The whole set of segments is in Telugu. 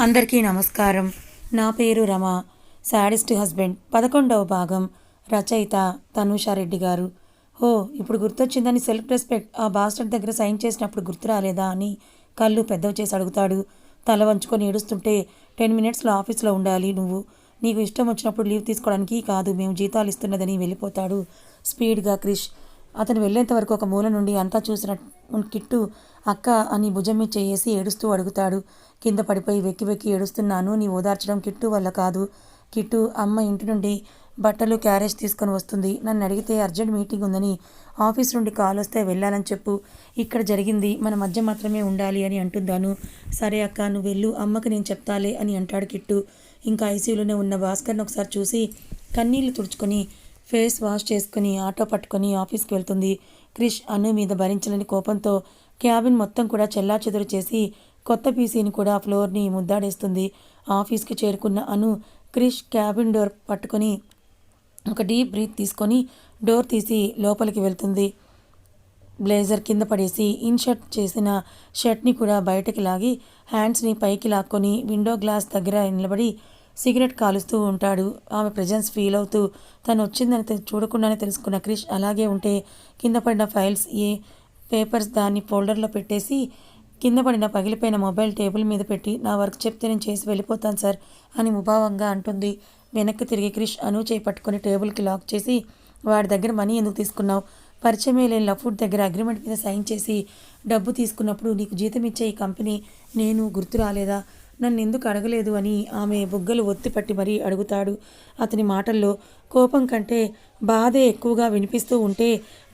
అందరికీ నమస్కారం. నా పేరు రమ. సాడిస్ట్ హస్బెండ్ 11వ భాగం. రచయిత తనూషారెడ్డి గారు. ఓ ఇప్పుడు గుర్తొచ్చిందని సెల్ఫ్ రెస్పెక్ట్ ఆ బాస్టర్ దగ్గర సైన్ చేసినప్పుడు గుర్తు రాలేదా అని కళ్ళు పెద్దవి చేసి అడుగుతాడు. తల వంచుకొని ఏడుస్తుంటే 10 మినిట్స్లో ఆఫీస్లో ఉండాలి నువ్వు. నీకు ఇష్టం వచ్చినప్పుడు లీవ్ తీసుకోవడానికి కాదు మేము జీతాలు ఇస్తున్నదని వెళ్ళిపోతాడు స్పీడ్గా క్రిష్. అతను వెళ్ళేంత వరకు ఒక మూల నుండి అంతా చూసిన కిట్టు అక్క అని భుజం మీద చేసి ఏడుస్తూ అడుగుతాడు. కింద పడిపోయి వెక్కి వెక్కి ఏడుస్తున్నాను, నీ ఓదార్చడం కిట్టు వల్ల కాదు. కిట్టు అమ్మ ఇంటి నుండి బట్టలు క్యారేజ్ తీసుకొని వస్తుంది. నన్ను అడిగితే అర్జెంట్ మీటింగ్ ఉందని ఆఫీస్ నుండి కాల్ వస్తే వెళ్ళాలని చెప్పు. ఇక్కడ జరిగింది మన మధ్య మాత్రమే ఉండాలి అని అంటున్నాను. సరే అక్క నువ్వు వెళ్ళు, అమ్మకి నేను చెప్తాలే అని అంటాడు కిట్టు. ఇంకా ఐసీయూలోనే ఉన్న భాస్కర్ని ఒకసారి చూసి కన్నీళ్లు తుడుచుకొని ఫేస్ వాష్ చేసుకుని ఆటో పట్టుకొని ఆఫీస్కి వెళ్తుంది. క్రిష్ అను మీద భరించలేని కోపంతో క్యాబిన్ మొత్తం కూడా చెల్లాచెదురు చేసి కొత్త పీసీని కూడా ఫ్లోర్ని ముద్దాడేస్తుంది. ఆఫీస్కి చేరుకున్న అను క్రిష్ క్యాబిన్ డోర్ పట్టుకొని ఒక డీప్ బ్రీత్ తీసుకొని డోర్ తీసి లోపలికి వెళ్తుంది. బ్లేజర్ కింద పడేసి ఇన్షర్ట్ చేసిన షర్ట్ని కూడా బయటకి లాగి హ్యాండ్స్ని పైకి లాక్కొని విండో గ్లాస్ దగ్గర నిలబడి సిగరెట్ కాలుస్తూ ఉంటాడు. ఆమె ప్రెజెన్స్ ఫీల్ అవుతూ తను వచ్చిందని చూడకుండానే తెలుసుకున్న క్రిష్ అలాగే ఉంటే కింద పడిన ఫైల్స్ పేపర్స్ దాన్ని ఫోల్డర్లో పెట్టేసి కింద పడిన పగిలిపోయిన మొబైల్ టేబుల్ మీద పెట్టి నా వర్క్ చెప్తే నేను చేసి వెళ్ళిపోతాను సార్ అని ముభావంగా అంటుంది. వెనక్కి తిరిగి క్రిష్ అను చేయి పట్టుకొని టేబుల్కి లాక్ చేసి వాడి దగ్గర మనీ ఎందుకు తీసుకున్నావు? పరిచయమే లేని లఫ్వుడ్ దగ్గర అగ్రిమెంట్ మీద సైన్ చేసి డబ్బు తీసుకున్నప్పుడు నీకు జీతం ఇచ్చే ఈ కంపెనీ నేను గుర్తు రాలేదా? నన్ను ఎందుకు అడగలేదు అని ఆమె బుగ్గలు ఒత్తి పట్టి మరీ అడుగుతాడు. అతని మాటల్లో కోపం కంటే బాధే ఎక్కువగా వినిపిస్తూ ఉంటే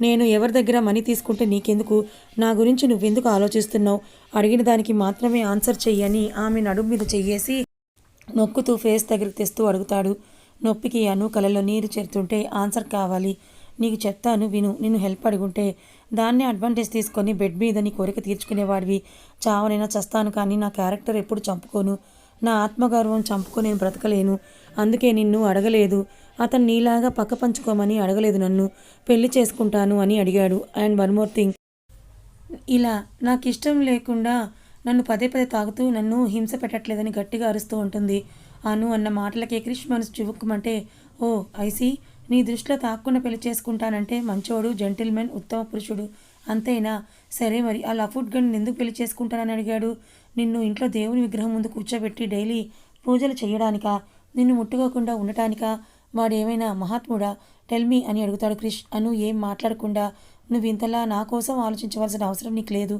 నేను ఎవరి దగ్గర మనీ తీసుకుంటే నీకెందుకు? నా గురించి నువ్వెందుకు ఆలోచిస్తున్నావు? అడిగిన దానికి మాత్రమే ఆన్సర్ చెయ్యని ఆమె నడుము మీద చెయ్యేసి నొక్కుతూ ఫేస్ దగ్గరికి తెస్తూ అడుగుతాడు. నొప్పికి అను కళ్ళలో నీరు చేరుతుంటే ఆన్సర్ కావాలి. నీకు చెప్తాను విను. నిన్ను హెల్ప్ అడుగుంటే దాన్నే అడ్వాంటేజ్ తీసుకొని బెడ్ మీద నీ కోరిక తీర్చుకునేవాడివి. చావనైనా చస్తాను కానీ నా క్యారెక్టర్ ఎప్పుడు చంపుకోను. నా ఆత్మగౌరవం చంపుకొని నేను బ్రతకలేను. అందుకే నిన్ను అడగలేదు. అతను నీలాగా పక్క పంచుకోమని అడగలేదు, నన్ను పెళ్లి చేసుకుంటాను అని అడిగాడు. అండ్ వన్ మోర్ థింగ్, ఇలా నాకు ఇష్టం లేకుండా నన్ను పదే పదే తాగుతూ నన్ను హింస పెట్టట్లేదని గట్టిగా అరుస్తూ ఉంటుంది. అను అన్న మాటలకి క్రిష్ మనసు చివుక్కుమంటే ఓ ఐసీ, నీ దృష్టిలో తాక్కున్న పెళ్లి చేసుకుంటానంటే మంచోడు, జెంటిల్మెన్, ఉత్తమ పురుషుడు అంతేనా? సరే మరి ఆ లఫుడ్ గన్ ఎందుకు పెళ్లి చేసుకుంటానని అడిగాడు? నిన్ను ఇంట్లో దేవుని విగ్రహం ముందు కూర్చోబెట్టి డైలీ పూజలు చేయడానికా? నిన్ను ముట్టుకోకుండా ఉండటానికా? వాడేమైనా మహాత్ముడా? టెల్మీ అని అడుగుతాడు క్రిష్. అను ఏం మాట్లాడకుండా నువ్వు ఇంతలా నా కోసం ఆలోచించవలసిన అవసరం నీకు లేదు.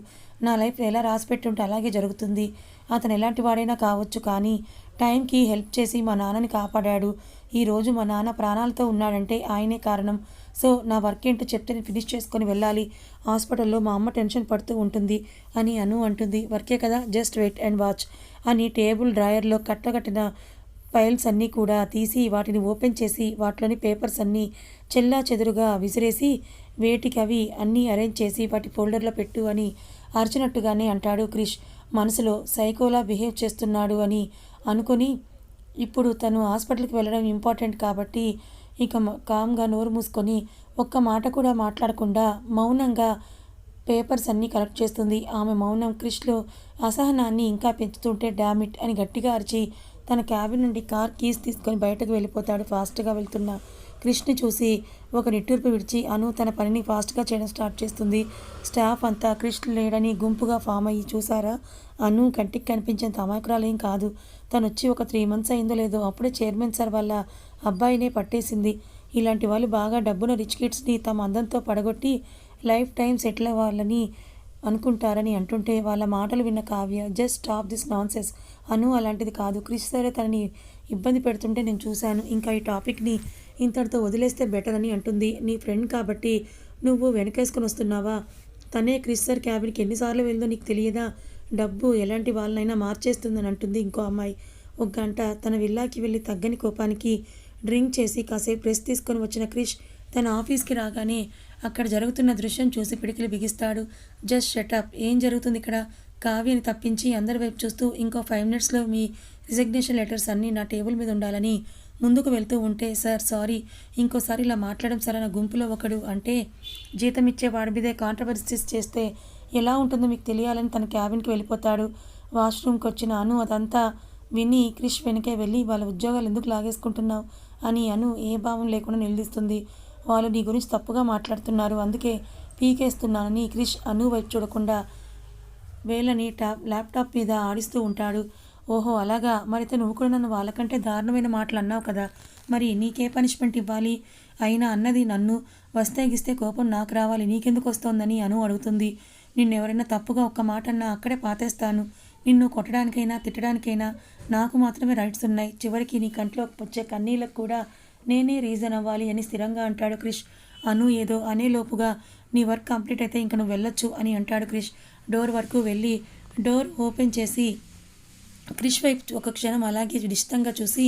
నా లైఫ్ ఎలా రాసిపెట్టుంటే అలాగే జరుగుతుంది. అతను ఎలాంటి వాడైనా కావచ్చు, కానీ టైంకి హెల్ప్ చేసి మా నాన్నని కాపాడాడు. ఈరోజు మా నాన్న ప్రాణాలతో ఉన్నాడంటే ఆయనే కారణం. సో నా వర్క్ ఏంటో చెప్తే నేను ఫినిష్ చేసుకొని వెళ్ళాలి. హాస్పిటల్లో మా అమ్మ టెన్షన్ పడుతూ ఉంటుంది అని అను అంటుంది. వర్కే కదా, జస్ట్ వెయిట్ అండ్ వాచ్ అని టేబుల్ డ్రాయర్లో కట్టగట్టిన ఫైల్స్ అన్నీ కూడా తీసి వాటిని ఓపెన్ చేసి వాటిలోని పేపర్స్ అన్నీ చెల్లా చెదురుగా విసిరేసి వేటికి అవి అన్నీ అరేంజ్ చేసి వాటి ఫోల్డర్లో పెట్టు అని అరిచినట్టుగానే అంటాడు క్రిష్. మనసులో సైకోలా బిహేవ్ చేస్తున్నాడు అని అనుకొని ఇప్పుడు తను హాస్పిటల్కి వెళ్ళడం ఇంపార్టెంట్ కాబట్టి ఇక కామ్గా నోరు మూసుకొని ఒక్క మాట కూడా మాట్లాడకుండా మౌనంగా పేపర్స్ అన్నీ కలెక్ట్ చేస్తుంది. ఆమె మౌనం క్రిష్లో అసహనాన్ని ఇంకా పెంచుతుంటే డామిట్ అని గట్టిగా అరిచి తన క్యాబిన్ నుండి కార్ కీస్ తీసుకొని బయటకు వెళ్ళిపోతాడు. ఫాస్ట్గా వెళ్తున్న క్రిష్ని చూసి ఒక నిట్టూర్పు విడిచి అను తన పనిని ఫాస్ట్గా చేయడం స్టార్ట్ చేస్తుంది. స్టాఫ్ అంతా క్రిష్ లేడని గుంపుగా ఫామ్ అయ్యి చూసారా? అను కంటికి కనిపించేంత అమాయకురాలేం కాదు. తను వచ్చి ఒక 3 months అయిందో లేదో అప్పుడే చైర్మన్ సార్ వాళ్ళ అబ్బాయినే పట్టేసింది. ఇలాంటి వాళ్ళు బాగా డబ్బున రిచ్ కిడ్స్ని తమ అందంతో పడగొట్టి లైఫ్ టైం సెటిల్ అవ్వాలని అనుకుంటారని అంటుంటే వాళ్ళ మాటలు విన్న Kavya just stop this nonsense. Anu అలాంటిది కాదు. క్రిష్ సరే తనని ఇబ్బంది పెడుతుంటే నేను చూశాను. ఇంకా ఈ టాపిక్ని ఇంతటితో వదిలేస్తే బెటర్ అని అంటుంది. నీ ఫ్రెండ్ కాబట్టి నువ్వు వెనకేసుకొని వస్తున్నావా? తనే క్రిష్ సార్ క్యాబిన్కి ఎన్నిసార్లు వెళ్ళదో నీకు తెలియదా? డబ్బు ఎలాంటి వాళ్ళనైనా మార్చేస్తుందని అంటుంది ఇంకో అమ్మాయి. 1 గంట తన విల్లాకి వెళ్ళి తగ్గని కోపానికి డ్రింక్ చేసి కాసేపు రెస్ట్ తీసుకొని వచ్చిన క్రిష్ తన ఆఫీస్కి రాగానే అక్కడ జరుగుతున్న దృశ్యం చూసి పిడికిలు బిగిస్తాడు. జస్ట్ షటప్, ఏం జరుగుతుంది ఇక్కడ? కావ్యని తప్పించి అందరి వైపు చూస్తూ ఇంకో 5 minutesలో మీ రిజిగ్నేషన్ లెటర్స్ అన్నీ నా టేబుల్ మీద ఉండాలని ముందుకు వెళ్తూ ఉంటే సార్ సారీ, ఇంకోసారి ఇలా మాట్లాడడం సార్ అన్న గుంపులో ఒకడు అంటే జీతం ఇచ్చే వాడి మీదే కాంట్రవర్సీస్ చేస్తే ఎలా ఉంటుందో మీకు తెలియాలని తన క్యాబిన్కి వెళ్ళిపోతాడు. వాష్రూమ్కి వచ్చిన అను అదంతా విని క్రిష్ వెనకే వెళ్ళి వాళ్ళ ఉద్యోగాలు ఎందుకు లాగేసుకుంటున్నావు అని అను ఏ భావం లేకుండా నిలదీస్తుంది. వాళ్ళు నీ గురించి తప్పుగా మాట్లాడుతున్నారు, అందుకే పీకేస్తున్నానని క్రిష్ అను వైపు చూడకుండా వేళ్ళని ల్యాప్టాప్ మీద ఆడిస్తూ ఉంటాడు. ఓహో అలాగా, మరైతే నువ్వు కూడా నన్ను వాళ్ళకంటే దారుణమైన మాటలు అన్నావు కదా, మరి నీకే పనిష్మెంట్ ఇవ్వాలి? అయినా అన్నది నన్ను, వస్తే గిస్తే కోపం నాకు రావాలి, నీకెందుకు వస్తోందని అను అడుగుతుంది. నిన్నెవరైనా తప్పుగా ఒక్క మాట అన్నా అక్కడే పాతేస్తాను. నిన్ను కొట్టడానికైనా తిట్టడానికైనా నాకు మాత్రమే రైట్స్ ఉన్నాయి. చివరికి నీ కంట్లో వచ్చే కన్నీళ్ళకు కూడా నేనే రీజన్ అవ్వాలి అని స్థిరంగా అంటాడు క్రిష్. అను ఏదో అనేలోపుగా నీ వర్క్ కంప్లీట్ అయితే ఇంక నువ్వు వెళ్ళొచ్చు అని అంటాడు క్రిష్. డోర్ వరకు వెళ్ళి డోర్ ఓపెన్ చేసి క్రిష్ వైపు ఒక క్షణం అలాగే నిశ్చితంగా చూసి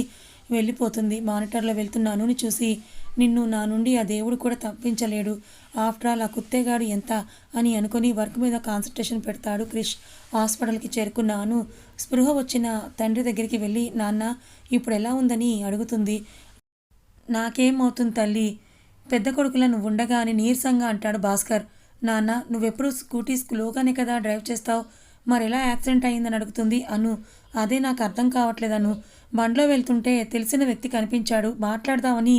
వెళ్ళిపోతుంది. మానిటర్లో వెళ్తున్న అనుని చూసి నిన్ను నా నుండి ఆ దేవుడు కూడా తప్పించలేడు, ఆఫ్టర్ ఆల్ ఆ కుత్తేగాడు ఎంత అని అనుకుని వర్క్ మీద కాన్సన్ట్రేషన్ పెడతాడు క్రిష్. హాస్పిటల్కి చేరుకున్న అను స్పృహ వచ్చిన తండ్రి దగ్గరికి వెళ్ళి నాన్న ఇప్పుడు ఎలా ఉందని అడుగుతుంది. నాకేమవుతుంది తల్లి, పెద్ద కొడుకులా నువ్వు ఉండగా అని నీరసంగా అంటాడు భాస్కర్. నాన్న నువ్వెప్పుడు స్కూటీ స్లోగానే కదా డ్రైవ్ చేస్తావు, మరెలా యాక్సిడెంట్ అయిందని అడుగుతుంది అను. అదే నాకు అర్థం కావట్లేదను, బండ్లో వెళ్తుంటే తెలిసిన వ్యక్తి కనిపించాడు, మాట్లాడదామని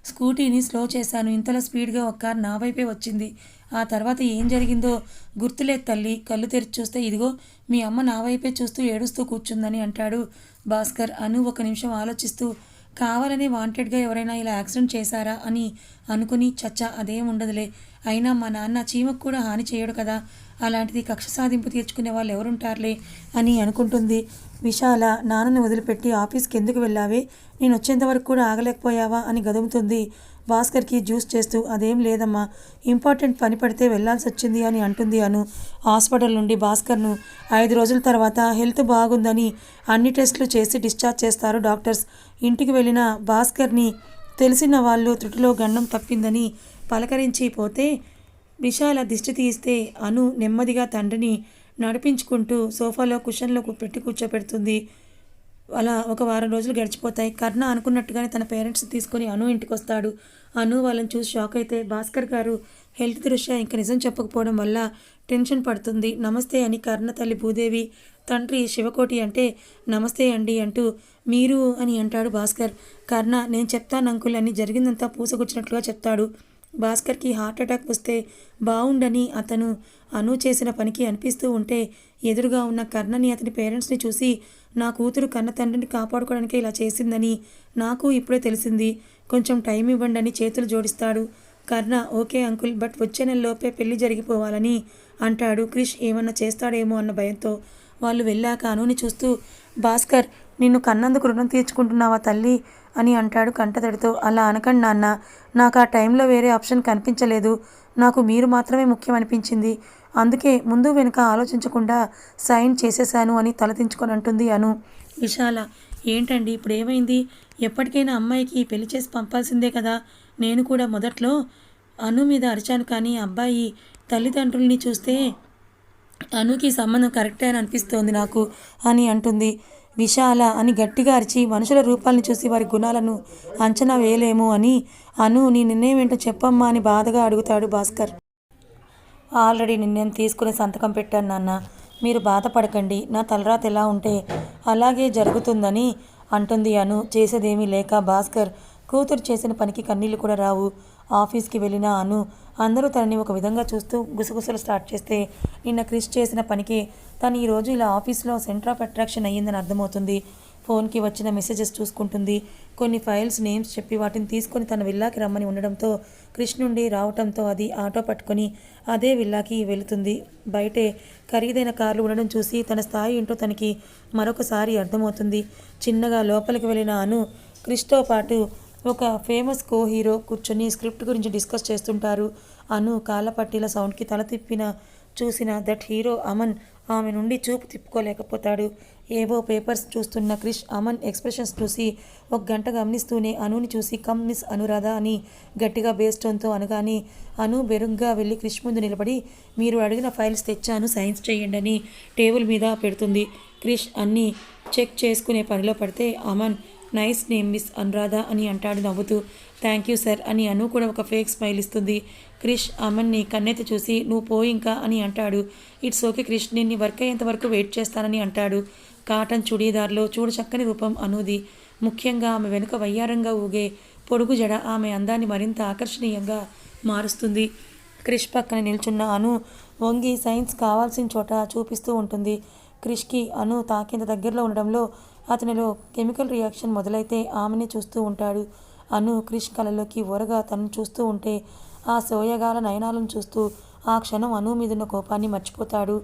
స్కూటీని స్లో చేశాను, ఇంతలో స్పీడ్గా ఒక కారు నా వైపే వచ్చింది. ఆ తర్వాత ఏం జరిగిందో గుర్తులేదు తల్లి, కళ్ళు తెరిచి చూస్తే ఇదిగో మీ అమ్మ నా వైపే చూస్తూ ఏడుస్తూ కూర్చుందని అంటాడు భాస్కర్. అను ఒక నిమిషం ఆలోచిస్తూ కావాలని వాంటెడ్గా ఎవరైనా ఇలా యాక్సిడెంట్ చేశారా అని అనుకుని చచ్చా అదేం ఉండదులే, అయినా మా నాన్న చీమకు కూడా హాని చేయడు కదా, అలాంటిది కక్ష సాధింపు తీర్చుకునే వాళ్ళు ఎవరుంటారులే అని అనుకుంటుంది. విశాల నాన్నని వదిలిపెట్టి ఆఫీస్కి ఎందుకు వెళ్ళావే, నేను వచ్చేంతవరకు కూడా ఆగలేకపోయావా అని గదుముతుంది. భాస్కర్కి జ్యూస్ చేస్తూ అదేం లేదమ్మా, ఇంపార్టెంట్ పని పడితే వెళ్లాల్సి వచ్చింది అని అంటుంది అను. హాస్పిటల్ నుండి భాస్కర్ను 5 రోజుల తర్వాత హెల్త్ బాగుందని అన్ని టెస్టులు చేసి డిశ్చార్జ్ చేస్తారు డాక్టర్స్. ఇంటికి వెళ్ళిన భాస్కర్ని తెలిసిన వాళ్ళు త్రుటిలో గండం తప్పిందని పలకరించి పోతే విశాల దిష్టి తీస్తే అను నెమ్మదిగా తండ్రిని నడిపించుకుంటూ సోఫాలో కుషన్లో పెట్టి కూర్చోపెడుతుంది. అలా ఒక వారం రోజులు గడిచిపోతాయి. కర్ణ అనుకున్నట్టుగానే తన పేరెంట్స్ తీసుకొని అను ఇంటికి వస్తాడు. అను వాళ్ళని చూసి షాక్ అయితే భాస్కర్ గారు హెల్త్ దృష్ట్యా ఇంకా నిజం చెప్పకపోవడం వల్ల టెన్షన్ పడుతుంది. నమస్తే అని కర్ణ తల్లి భూదేవి, తండ్రి శివకోటి అంటే నమస్తే అండి అంటూ మీరు అని అంటాడు భాస్కర్. కర్ణ నేను చెప్తాను అంకుల్ అని జరిగిందంతా పూసగుచ్చినట్లుగా చెప్తాడు. భాస్కర్కి హార్ట్ అటాక్ వస్తే బాగుండని అతను అను చేసిన పనికి అనిపిస్తూ ఉంటే ఎదురుగా ఉన్న కర్ణని అతని పేరెంట్స్ని చూసి నా కూతురు కన్న తండ్రిని కాపాడుకోవడానికి ఇలా చేసిందని నాకు ఇప్పుడే తెలిసింది, కొంచెం టైం ఇవ్వండి అని చేతులు జోడిస్తాడు. కర్ణ ఓకే అంకుల్, బట్ వచ్చే నెలలోపే పెళ్లి జరిగిపోవాలని అంటాడు. క్రిష్ ఏమన్నా చేస్తాడేమో అన్న భయంతో వాళ్ళు వెళ్ళాక అనుని చూస్తూ భాస్కర్ నిన్ను కన్నందుకు రుణం తీర్చుకుంటున్నావా తల్లి అని అంటాడు కంటతడితో. అలా అనకండి నాన్న, నాకు ఆ టైంలో వేరే ఆప్షన్ కనిపించలేదు, నాకు మీరు మాత్రమే ముఖ్యం అనిపించింది, అందుకే ముందు వెనుక ఆలోచించకుండా సైన్ చేసేశాను అని తలదించుకొని అంటుంది అను. విశాల ఏంటండి ఇప్పుడు ఏమైంది, ఎప్పటికైనా అమ్మాయికి పెళ్లి చేసి పంపాల్సిందే కదా, నేను కూడా మొదట్లో అను మీద అరిచాను కానీ అబ్బాయి తల్లిదండ్రుల్ని చూస్తే అనుకి సంబంధం కరెక్టే అని అనిపిస్తోంది నాకు అని అంటుంది. విశాల అని గట్టిగా అరిచి మనుషుల రూపాలను చూసి వారి గుణాలను అంచనా వేయలేము అని అను నీ నిర్ణయం ఏంటో చెప్పమ్మా అని బాధగా అడుగుతాడు భాస్కర్. ఆల్రెడీ నిర్ణయం తీసుకుని సంతకం పెట్టాను నాన్న, మీరు బాధపడకండి, నా తలరాత ఎలా ఉంటే అలాగే జరుగుతుందని అంటుంది అను. చేసేదేమీ లేక భాస్కర్ కూతురు చేసిన పనికి కన్నీళ్లు కూడా రావు. ఆఫీస్కి వెళ్ళిన అను అందరూ తనని ఒక విధంగా చూస్తూ గుసగుసలు స్టార్ట్ చేస్తే నిన్న క్రిష్ చేసిన పనికి తను ఈరోజు ఇలా ఆఫీస్లో సెంటర్ ఆఫ్ అట్రాక్షన్ అయ్యిందని అర్థమవుతుంది. ఫోన్కి వచ్చిన మెసేజెస్ చూసుకుంటుంది. కొన్ని ఫైల్స్ నేమ్స్ చెప్పి వాటిని తీసుకొని తన విల్లాకి రమ్మని ఉండడంతో క్రిష్ నుండి రావటంతో అది ఆటో పట్టుకొని అదే విల్లాకి వెళుతుంది. బయటే ఖరీదైన కార్లు ఉండడం చూసి తన స్థాయి ఏంటో తనకి మరొకసారి అర్థమవుతుంది. చిన్నగా లోపలికి వెళ్ళిన అను క్రిష్తో పాటు ఒక ఫేమస్ కో హీరో కూర్చొని స్క్రిప్ట్ గురించి డిస్కస్ చేస్తుంటారు. అను కాళ్ళపట్టీల సౌండ్కి తల తిప్పిన చూసిన దట్ హీరో అమన్ ఆమె నుండి చూపు తిప్పుకోలేకపోతాడు. ఏవో పేపర్స్ చూస్తున్న క్రిష్ అమన్ ఎక్స్ప్రెషన్స్ చూసి ఒక గంట గమనిస్తూనే అనుని చూసి కమ్ మిస్ అనురాధ అని గట్టిగా బేస్టోన్తో అనగానే అను బెరుగ్గా వెళ్ళి క్రిష్ ముందు నిలబడి మీరు అడిగిన ఫైల్స్ తెచ్చాను సైన్స్ చేయండి అని టేబుల్ మీద పెడుతుంది. క్రిష్ అన్నీ చెక్ చేసుకునే పనిలో పడితే Aman nice name miss Anuradha అని అంటాడు నవ్వుతూ. థ్యాంక్ యూ సార్ అని అను కూడా ఒక ఫేక్ స్మైల్ ఇస్తుంది. క్రిష్ అమన్ని కన్నెత్తి చూసి నువ్వు పోయి ఇంకా అని అంటాడు. ఇట్స్ ఓకే క్రిష్, నేను వర్క్ అయ్యేంత వరకు వెయిట్ చేస్తానని అంటాడు. కాటన్ చుడీదార్లో చూడచక్కని రూపం అనుది. ముఖ్యంగా ఆమె వెనుక వయ్యారంగా ఊగే పొడుగు జడ ఆమె అందాన్ని మరింత ఆకర్షణీయంగా మారుస్తుంది. క్రిష్ పక్కన నిల్చున్న అను వంగి సైన్స్ కావాల్సిన చోట చూపిస్తూ ఉంటుంది. క్రిష్కి అను తాకేంత దగ్గరలో ఉండడంలో అతనిలో కెమికల్ రియాక్షన్ మొదలైతే ఆమెనే చూస్తూ ఉంటాడు. అను క్రిష్ కళ్ళలోకి ఓరగా తనను చూస్తూ ఉంటే ఆ సోయగాల నయనాలను చూస్తూ ఆ క్షణం అను మీదున్న కోపాన్ని మర్చిపోతాడు.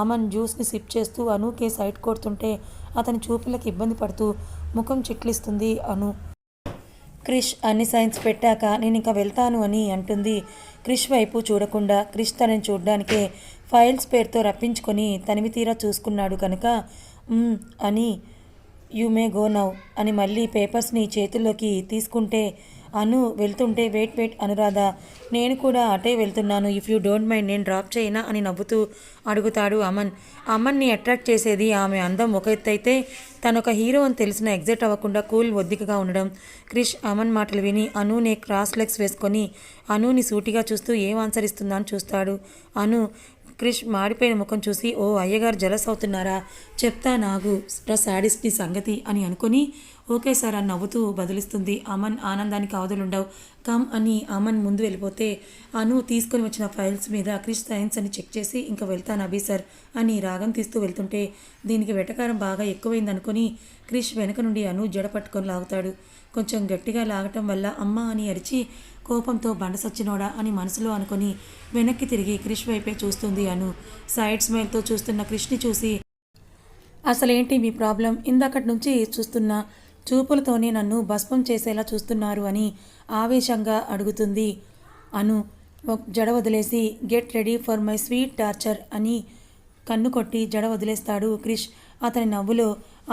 అమన్ జ్యూస్ని సిప్ చేస్తూ అనుకే సైట్ కొడుతుంటే అతని చూపులకు ఇబ్బంది పడుతూ ముఖం చిట్లిస్తుంది అను. క్రిష్ అన్ని సైన్స్ పెట్టాక నేను ఇంకా వెళ్తాను అని అంటుంది. క్రిష్ వైపు చూడకుండా క్రిష్ తనని చూడ్డానికే ఫైల్స్ పేరుతో రప్పించుకొని తనివి తీరా చూసుకున్నాడు కనుక అని యు మే గో నౌ అని మళ్ళీ పేపర్స్ని చేతుల్లోకి తీసుకుంటే అను వెళ్తుంటే వెయిట్ అనురాధ, నేను కూడా అటే వెళ్తున్నాను, ఇఫ్ యూ డోంట్ మైండ్ నేను డ్రాప్ చేయనా అని నవ్వుతూ అడుగుతాడు అమన్. అమన్ని అట్రాక్ట్ చేసేది ఆమె అందం ఒక ఎత్తు అయితే తనొక హీరో అని తెలిసిన ఎగ్జైట్ అవ్వకుండా కూల్ ఒద్దికగా ఉండడం. క్రిష్ అమన్ మాటలు విని అనునే క్రాస్ లెగ్స్ వేసుకొని అనుని సూటిగా చూస్తూ ఏం ఆన్సర్ ఇస్తుందా అని చూస్తాడు. అను క్రిష్ మాడిపోయిన ముఖం చూసి ఓ అయ్యగారు జలస్ అవుతున్నారా, చెప్తా నాగు శాడిస్ట్ని సంగతి అని అనుకొని ఓకే సార్ అని నవ్వుతూ బదులిస్తుంది. అమన్ ఆనందానికి అవధులుండవు. కమ్ అని అమన్ ముందు వెళ్ళిపోతే అను తీసుకొని వచ్చిన ఫైల్స్ మీద క్రిష్ సైన్స్ అని చెక్ చేసి ఇంకా వెళ్తాను అభి సార్ అని రాగం తీస్తూ వెళ్తుంటే దీనికి వెటకారం బాగా ఎక్కువైంది అనుకుని క్రిష్ వెనక నుండి అను జడ పట్టుకొని లాగుతాడు. కొంచెం గట్టిగా లాగటం వల్ల అమ్మ అని అరిచి కోపంతో బండ సచ్చినోడా అని మనసులో అనుకుని వెనక్కి తిరిగి క్రిష్ వైపే చూస్తుంది అను. సైడ్ స్మైల్తో చూస్తున్న క్రిష్ని చూసి అసలేంటి మీ ప్రాబ్లం, ఇందాకటి నుంచి చూస్తున్న చూపులతోనే నన్ను భస్మం చేసేలా చూస్తున్నారు అని ఆవేశంగా అడుగుతుంది అను. జడ వదిలేసి get ready for my sweet torture అని కన్ను కొట్టి జడ వదిలేస్తాడు క్రిష్. అతని నవ్వులో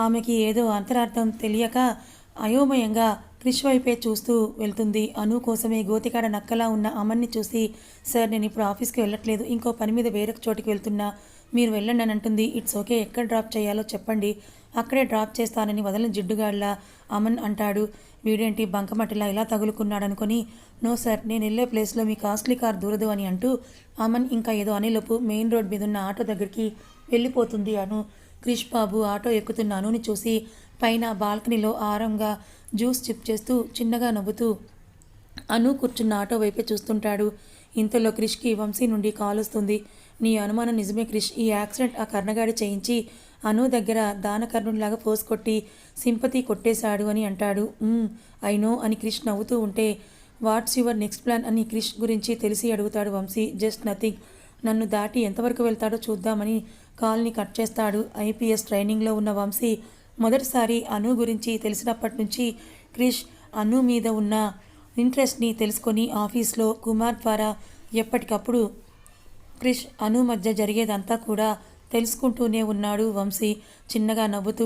ఆమెకి ఏదో అంతరార్థం తెలియక అయోమయంగా క్రిష్ వైపే చూస్తూ వెళ్తుంది. అను కోసమే గోతికాడ నక్కలా ఉన్న అమన్ని చూసి సార్ నేను ఇప్పుడు ఆఫీస్కి వెళ్ళట్లేదు, ఇంకో పని మీద వేరొక చోటికి వెళ్తున్నా, మీరు వెళ్ళండి అని అంటుంది. ఇట్స్ ఓకే, ఎక్కడ డ్రాప్ చేయాలో చెప్పండి, అక్కడే డ్రాప్ చేస్తానని వదలని జిడ్డుగాడ్లా అమన్ అంటాడు. వీడేంటి బంకమట్టిలా ఇలా తగులుకున్నాడనుకొని నో సార్ నేను వెళ్ళే ప్లేస్లో మీ కాస్ట్లీ కార్ దూరదు అని అంటూ అమన్ ఇంకా ఏదో అనేలోపు మెయిన్ రోడ్ మీద ఉన్న ఆటో దగ్గరికి వెళ్ళిపోతుంది అను. క్రిష్ బాబు ఆటో ఎక్కుతున్న అనుని చూసి పైన బాల్కనీలో ఆరంగా జ్యూస్ చిప్ చేస్తూ చిన్నగా నవ్వుతూ అను కూర్చున్న ఆటో వైపే చూస్తుంటాడు. ఇంతలో క్రిష్కి వంశీ నుండి కాల్ వస్తుంది. నీ అనుమానం నిజమే క్రిష్, ఈ యాక్సిడెంట్ ఆ కర్ణగాడి చేయించి అను దగ్గర దానకర్ణుడిలాగా ఫోర్స్ కొట్టి సింపతి కొట్టేశాడు అని అంటాడు. ఐ నో అని క్రిష్ నవ్వుతూ ఉంటే వాట్స్ యువర్ నెక్స్ట్ ప్లాన్ అని క్రిష్ గురించి తెలిసి అడుగుతాడు వంశీ. జస్ట్ నథింగ్, నన్ను దాటి ఎంతవరకు వెళ్తాడో చూద్దామని కాల్ని కట్ చేస్తాడు. ఐపీఎస్ ట్రైనింగ్లో ఉన్న వంశీ మొదటిసారి అను గురించి తెలిసినప్పటి నుంచి క్రిష్ అను మీద ఉన్న ఇంట్రెస్ట్ని తెలుసుకొని ఆఫీస్లో కుమార్ ద్వారా ఎప్పటికప్పుడు క్రిష్ అను మధ్య జరిగేదంతా కూడా తెలుసుకుంటూనే ఉన్నాడు వంశీ. చిన్నగా నవ్వుతూ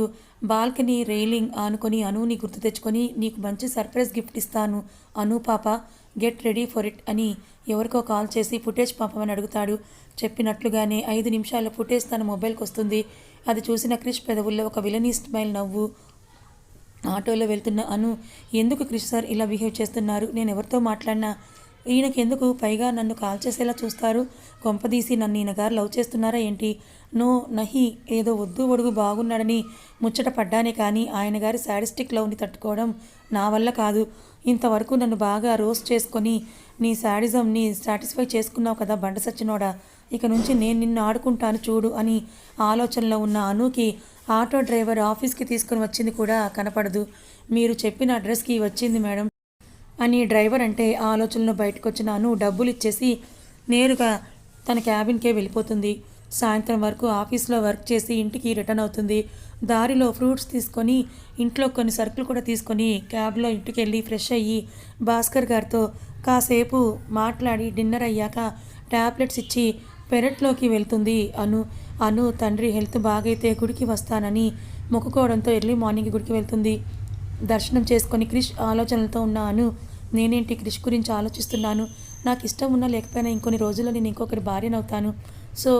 బాల్కనీ రెయిలింగ్ ఆనుకొని అనుని గుర్తు తెచ్చుకొని నీకు మంచి సర్ప్రైజ్ గిఫ్ట్ ఇస్తాను అను పాప, గెట్ రెడీ ఫర్ ఇట్ అని ఎవరికో కాల్ చేసి ఫుటేజ్ పంపమని అడుగుతాడు. చెప్పినట్లుగానే 5 నిమిషాల ఫుటేజ్ తన మొబైల్కి వస్తుంది. అది చూసిన క్రిష్ పెదవుల్లో ఒక విలనీ స్మైల్ నవ్వు. ఆటోలో వెళ్తున్న అను ఎందుకు క్రిష్ సార్ ఇలా బిహేవ్ చేస్తున్నారు, నేను ఎవరితో మాట్లాడినా ఈయనకెందుకు, పైగా నన్ను కాల్ చేసేలా చూస్తారు, కొంపదీసి నన్ను ఈయనగారు లవ్ చేస్తున్నారా ఏంటి, నో నహి ఏదో ఒద్దు ఒడుగు బాగున్నాడని ముచ్చట పడ్డానే కానీ ఆయన గారి శాడిస్టిక్ లవ్ని తట్టుకోవడం నా వల్ల కాదు. ఇంతవరకు నన్ను బాగా రోస్ట్ చేసుకొని నీ శాడిజంని సాటిస్ఫై చేసుకున్నావు కదా బండ సచ్చినోడా, ఇక నుంచి నేను నిన్ను ఆడుకుంటాను చూడు అని ఆలోచనలో ఉన్న అనుకి ఆటో డ్రైవర్ ఆఫీస్కి తీసుకొని వచ్చింది కూడా కనపడదు. మీరు చెప్పిన అడ్రస్కి వచ్చింది మేడం అని డ్రైవర్ అంటే ఆ ఆలోచనలో బయటకు వచ్చిన అను డబ్బులు ఇచ్చేసి నేరుగా తన క్యాబిన్కే వెళ్ళిపోతుంది. సాయంత్రం వరకు ఆఫీస్లో వర్క్ చేసి ఇంటికి రిటర్న్ అవుతుంది. దారిలో ఫ్రూట్స్ తీసుకొని ఇంట్లో కొన్ని సరుకులు కూడా తీసుకొని క్యాబ్లో ఇంటికి వెళ్ళి ఫ్రెష్ అయ్యి భాస్కర్ గారితో కాసేపు మాట్లాడి డిన్నర్ అయ్యాక ట్యాబ్లెట్స్ ఇచ్చి పెరట్లోకి వెళ్తుంది అను తండ్రి హెల్త్ బాగైతే గుడికి వస్తానని మొక్కుకోవడంతో ఎర్లీ మార్నింగ్ గుడికి వెళ్తుంది. దర్శనం చేసుకొని క్రిష్ ఆలోచనలతో ఉన్న అను నేనేంటి క్రిష్ గురించి ఆలోచిస్తున్నాను, నాకు ఇష్టం ఉన్నా లేకపోయినా ఇంకొన్ని రోజుల్లో నేను ఇంకొకరి భార్యనవుతాను, సో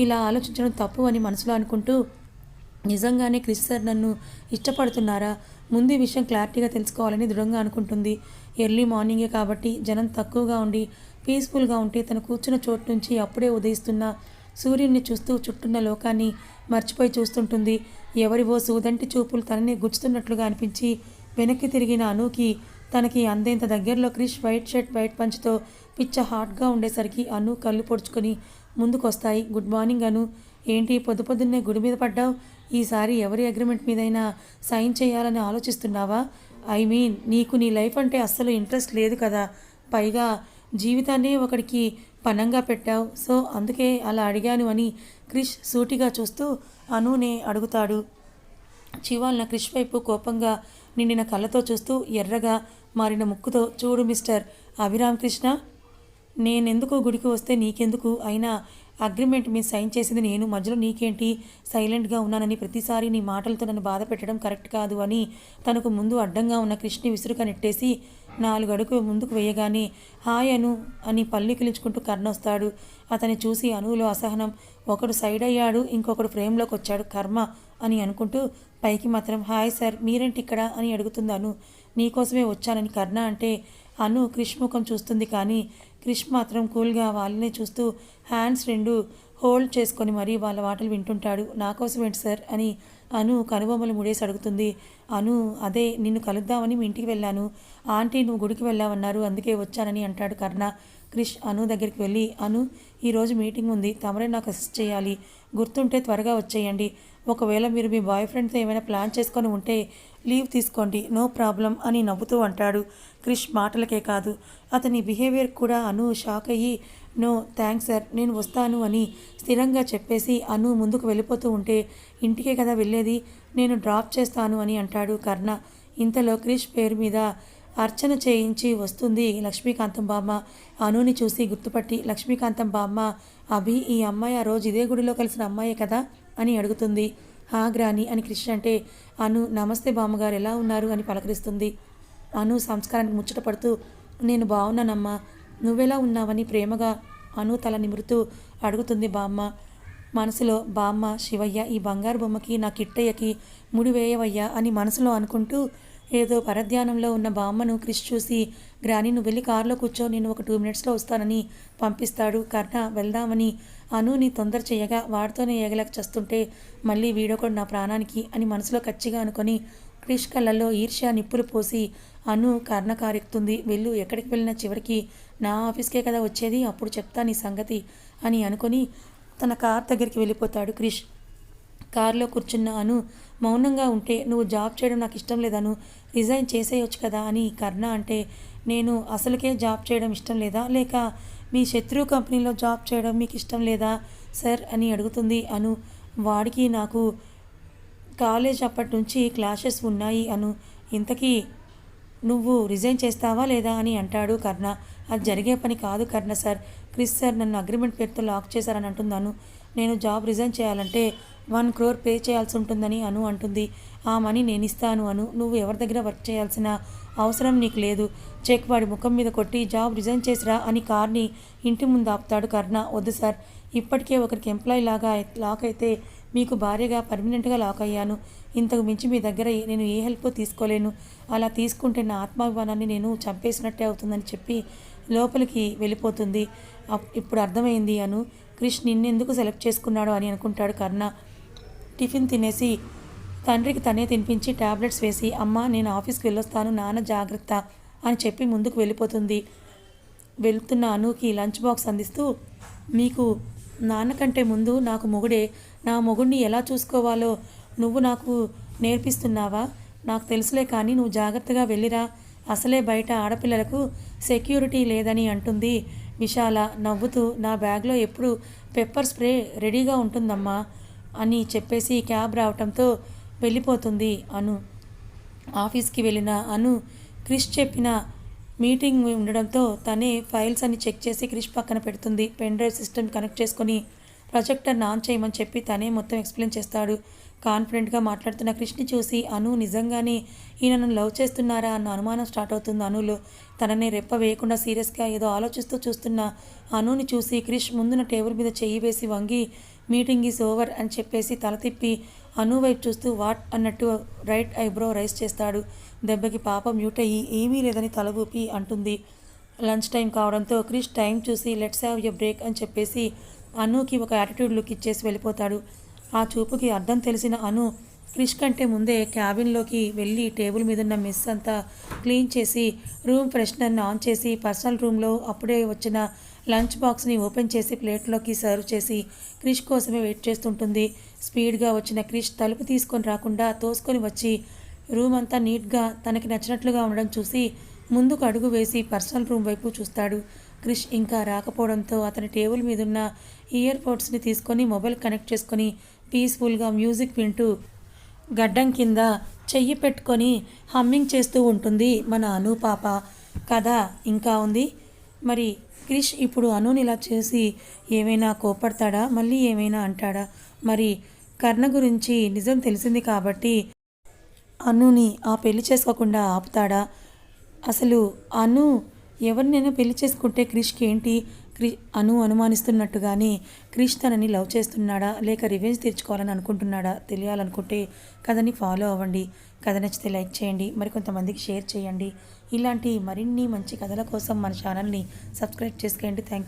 ఇలా ఆలోచించడం తప్పు అని మనసులో అనుకుంటూ నిజంగానే క్రిష్ సార్ నన్ను ఇష్టపడుతున్నారా, ముందు ఈ విషయం క్లారిటీగా తెలుసుకోవాలని దృఢంగా అనుకుంటుంది. ఎర్లీ మార్నింగే కాబట్టి జనం తక్కువగా ఉండి పీస్ఫుల్గా ఉంటే తను కూర్చున్న చోటు నుంచి అప్పుడే ఉదయిస్తున్న సూర్యుడిని చూస్తూ చుట్టూన్న లోకాన్ని మర్చిపోయి చూస్తుంటుంది. ఎవరివో సూదంటి చూపులు తనని గుచ్చుతున్నట్లుగా అనిపించి వెనక్కి తిరిగిన అనుకి తనకి అందేంత దగ్గరలో క్రిష్ వైట్ షర్ట్ వైట్ పంచ్తో పిచ్చ హాట్గా ఉండేసరికి అను కళ్ళు పొడుచుకొని ముందుకొస్తాయి. గుడ్ మార్నింగ్ అను. ఏంటి పొద్దు పొద్దున్నే గుడి మీద పడ్డావు? ఈసారి ఎవరి అగ్రిమెంట్ మీదైనా సైన్ చేయాలని ఆలోచిస్తున్నావా? ఐ మీన్ నీకు నీ లైఫ్ అంటే అస్సలు ఇంట్రెస్ట్ లేదు కదా. పైగా జీవితాన్నే ఒకడికి పనంగా పెట్టావు. సో అందుకే అలా అడిగాను అని క్రిష్ సూటిగా చూస్తూ అనునే అడుగుతాడు. చివాల్న క్రిష్ వైపు కోపంగా నిండిన కళ్ళతో చూస్తూ ఎర్రగా మారిన ముక్కుతో, చూడు మిస్టర్ అభిరామ్ కృష్ణ, నేనెందుకు గుడికి వస్తే నీకెందుకు? అయినా అగ్రిమెంట్ మీద సైన్ చేసింది నేను, మధ్యలో నీకేంటి? సైలెంట్గా ఉన్నానని ప్రతిసారి నీ మాటలతో నన్ను బాధ పెట్టడం కరెక్ట్ కాదు అని తనకు ముందు అడ్డంగా ఉన్న కృష్ణని విసురుగా నెట్టేసి 4 అడుగులు ముందుకు వేయగానే హాయ్ అను అని పళ్ళు కిలుచుకుంటూ కర్ణ వస్తాడు. అతన్ని చూసి అనువులో అసహనం. ఒకడు సైడ్ అయ్యాడు, ఇంకొకడు ఫ్రేమ్లోకి వచ్చాడు. కర్మ అని అనుకుంటూ పైకి మాత్రం హాయ్ సార్ మీరేంటి ఇక్కడ అని అడుగుతుంది అను. నీకోసమే వచ్చానని కర్ణ అంటే అను క్రిష్ ముఖం చూస్తుంది. కానీ క్రిష్ మాత్రం కూల్గా వాళ్ళనే చూస్తూ హ్యాండ్స్ 2 హోల్డ్ చేసుకొని మరీ వాళ్ళ మాటలు వింటుంటాడు. నా కోసం ఏంటి సార్ అని అను కనుబొమ్మలు ముడేసి అడుగుతుంది. అను అదే నిన్ను కలుద్దామని మీ ఇంటికి వెళ్ళాను. ఆంటీ నువ్వు గుడికి వెళ్ళావన్నారు, అందుకే వచ్చానని అంటాడు కర్ణ. క్రిష్ అను దగ్గరికి వెళ్ళి అను ఈరోజు మీటింగ్ ఉంది, తమరే నాకు అసిస్ట్ చేయాలి, గుర్తుంటే త్వరగా వచ్చేయండి. ఒకవేళ మీరు మీ బాయ్ ఫ్రెండ్తో ఏమైనా ప్లాన్ చేసుకొని ఉంటే లీవ్ తీసుకోండి, నో ప్రాబ్లం అని నవ్వుతూ అంటాడు. క్రిష్ మాటలకే కాదు అతని బిహేవియర్ కూడా అను షాక్ అయ్యి నో థ్యాంక్స్ సార్ నేను వస్తాను అని స్థిరంగా చెప్పేసి అను ముందుకు వెళ్ళిపోతూ ఉంటే ఇంటికే కదా వెళ్ళేది, నేను డ్రాప్ చేస్తాను అని అంటాడు కర్ణ. ఇంతలో క్రిష్ పేరు మీద అర్చన చేయించి వస్తుంది లక్ష్మీకాంతం బామ్మ. అనుని చూసి గుర్తుపట్టి లక్ష్మీకాంతం బామ్మ, అభి ఈ అమ్మాయి ఆ రోజు ఇదే గుడిలో కలిసిన అమ్మాయే కదా అని అడుగుతుంది. హా గ్రాని అని క్రిష్ అంటే అను నమస్తే బామ్మగారు ఎలా ఉన్నారు అని పలకరిస్తుంది. అను సంస్కారానికి ముచ్చట పడుతూ నేను బాగున్నానమ్మా, నువ్వెలా ఉన్నావని ప్రేమగా అను తల నిమురుతూ అడుగుతుంది బామ్మ. మనసులో బామ్మ శివయ్య ఈ బంగారు బొమ్మకి నా కిట్టయ్యకి ముడి వేయవయ్యా అని మనసులో అనుకుంటూ ఏదో పరధ్యానంలో ఉన్న బామ్మను క్రిష్ చూసి గ్రాని నువ్వు వెళ్ళి కారులో కూర్చో, నేను ఒక 2 మినిట్స్లో వస్తానని పంపిస్తాడు. కర్ణ వెళ్దామని అనుని తొందర చేయగా వాడితోనే ఏగలేక చేస్తుంటే మళ్ళీ వీడొకడు నా ప్రాణానికి అని మనసులో కచ్చిగా అనుకొని క్రిష్ కళ్ళల్లో ఈర్ష్య నిప్పులు పోసి అను కర్ణ కారెక్కుతుంది. వెళ్ళు, ఎక్కడికి వెళ్ళినా చివరికి నా ఆఫీస్కే కదా వచ్చేది, అప్పుడు చెప్తా నీ సంగతి అని అనుకొని తన కార్ దగ్గరికి వెళ్ళిపోతాడు క్రిష్. కారులో కూర్చున్న అను మౌనంగా ఉంటే నువ్వు జాబ్ చేయడం నాకు ఇష్టం లేదను, రిజైన్ చేసేయొచ్చు కదా అని కర్ణ అంటే నేను అసలుకే జాబ్ చేయడం ఇష్టం లేదా, లేక మీ శత్రు కంపెనీలో జాబ్ చేయడం మీకు ఇష్టం లేదా సార్ అని అడుగుతుంది అను. వాడికి నాకు కాలేజ్ అప్పటి నుంచి క్లాషెస్ ఉన్నాయి అను, ఇంతకీ నువ్వు రిజైన్ చేస్తావా లేదా అని అంటాడు కర్ణ. అది జరిగే పని కాదు కర్ణ సార్, క్రిస్ సార్ నన్ను అగ్రిమెంట్ పేరుతో లాక్ చేశారని అంటున్నాను. నేను జాబ్ రిజైన్ చేయాలంటే 1 crore పే చేయాల్సి ఉంటుందని అను అంటుంది. ఆ మనీ నేను ఇస్తాను అను, నువ్వు ఎవరి దగ్గర వర్క్ చేయాల్సిన అవసరం నీకు లేదు, చెక్ వాడి ముఖం మీద కొట్టి జాబ్ రిజైన్ చేసిరా అని కార్ని ఇంటి ముందు ఆపుతాడు కర్ణ. వద్దు సార్, ఇప్పటికే ఒకరికి ఎంప్లాయీ లాగా లాక్ అయితే మీకు భార్యగా పర్మనెంట్గా లాక్ అయ్యాను, ఇంతకు మించి మీ దగ్గర నేను ఏ హెల్ప్ తీసుకోలేను, అలా తీసుకుంటే నా ఆత్మాభిమానాన్ని నేను చంపేసినట్టే అవుతుందని చెప్పి లోపలికి వెళ్ళిపోతుంది. ఇప్పుడు అర్థమైంది అను క్రిష్ నిన్నెందుకు సెలెక్ట్ చేసుకున్నాడో అని అనుకుంటాడు కర్ణ. టిఫిన్ తినేసి తండ్రికి తనే తినిపించి టాబ్లెట్స్ వేసి అమ్మ నేను ఆఫీస్కి వెళ్ళొస్తాను, నాన్న జాగ్రత్త అని చెప్పి ముందుకు వెళ్ళిపోతుంది. వెళ్తున్న అనుకి లంచ్ బాక్స్ అందిస్తూ మీకు నాన్నకంటే ముందు నాకు మొగుడే, నా మొగుడిని ఎలా చూసుకోవాలో నువ్వు నాకు నేర్పిస్తున్నావా? నాకు తెలుసులే కానీ నువ్వు జాగ్రత్తగా వెళ్ళిరా, అసలే బయట ఆడపిల్లలకు సెక్యూరిటీ లేదని అంటుంది విశాల నవ్వుతూ. నా బ్యాగ్లో ఎప్పుడు పెప్పర్ స్ప్రే రెడీగా ఉంటుందమ్మా అని చెప్పేసి క్యాబ్ రావటంతో వెళ్ళిపోతుంది అను. ఆఫీస్కి వెళ్ళిన అను క్రిష్ చెప్పిన మీటింగ్ ఉండడంతో తనే ఫైల్స్ అన్ని చెక్ చేసి క్రిష్ పక్కన పెడుతుంది. పెన్ డ్రైవ్ సిస్టమ్ కనెక్ట్ చేసుకొని ప్రొజెక్టర్ ఆన్ చేయమని చెప్పి తనే మొత్తం ఎక్స్ప్లెయిన్ చేస్తాడు. కాన్ఫిడెంట్గా మాట్లాడుతున్న క్రిష్ని చూసి అను నిజంగానే ఈయనను లవ్ చేస్తున్నారా అన్న అనుమానం స్టార్ట్ అవుతుంది అనులో. తనని రెప్ప వేయకుండా సీరియస్గా ఏదో ఆలోచిస్తూ చూస్తున్న అనుని చూసి క్రిష్ ముందున్న టేబుల్ మీద చెయ్యి వేసి వంగి మీటింగ్ ఈజ్ ఓవర్ అని చెప్పేసి తల తిప్పి అను వైపు చూస్తూ వాట్ అన్నట్టు రైట్ ఐబ్రో రైస్ చేస్తాడు. దెబ్బకి పాప మ్యూట్ అయ్యి ఏమీ లేదని తల ఊపి అంటుంది. లంచ్ టైం కావడంతో క్రిష్ టైం చూసి లెట్స్ హ్యావ్ ఎ బ్రేక్ అని చెప్పేసి అనుకి ఒక యాటిట్యూడ్ లుక్ ఇచ్చేసి వెళ్ళిపోతాడు. ఆ చూపుకి అర్థం తెలిసిన అను క్రిష్ కంటే ముందే క్యాబిన్లోకి వెళ్ళి టేబుల్ మీద ఉన్న మెస్ అంతా క్లీన్ చేసి రూమ్ ఫ్రెషనర్ని ఆన్ చేసి పర్సనల్ రూమ్లో అప్పుడే వచ్చిన లంచ్ బాక్స్ని ఓపెన్ చేసి ప్లేట్లోకి సర్వ్ చేసి క్రిష్ కోసమే వెయిట్ చేస్తుంటుంది. స్పీడ్గా వచ్చిన క్రిష్ తలుపు తీసుకొని రాకుండా తోసుకొని వచ్చి రూమ్ అంతా నీట్గా తనకి నచ్చినట్లుగా ఉండడం చూసి ముందుకు అడుగు వేసి పర్సనల్ రూమ్ వైపు చూస్తాడు. క్రిష్ ఇంకా రాకపోవడంతో అతని టేబుల్ మీదున్న ఇయర్ పోడ్స్ని తీసుకొని మొబైల్ కనెక్ట్ చేసుకొని పీస్ఫుల్గా మ్యూజిక్ వింటూ గడ్డం కింద చెయ్యి పెట్టుకొని హమ్మింగ్ చేస్తూ ఉంటుంది మన అను పాప. కథ ఇంకా ఉంది. మరి క్రిష్ ఇప్పుడు అనుని ఇలా చేసి ఏమైనా కోపడతాడా, మళ్ళీ ఏమైనా అంటాడా? మరి కర్ణ గురించి నిజం తెలిసింది కాబట్టి అనుని ఆ పెళ్లి చేసుకోకుండా ఆపుతాడా? అసలు అను ఎవరినైనా పెళ్లి చేసుకుంటే క్రిష్కి ఏంటి? అను అనుమానిస్తున్నట్టుగానే క్రిష్ తనని లవ్ చేస్తున్నాడా, లేక రివెంజ్ తీర్చుకోవాలని అనుకుంటున్నాడా? తెలియాలనుకుంటే కథని ఫాలో అవ్వండి. కథ నచ్చితే లైక్ చేయండి, మరికొంతమందికి షేర్ చేయండి. ఇలాంటి మరిన్ని మంచి కథల కోసం మన ఛానల్ని సబ్స్క్రైబ్ చేసుకోండి. Thank you.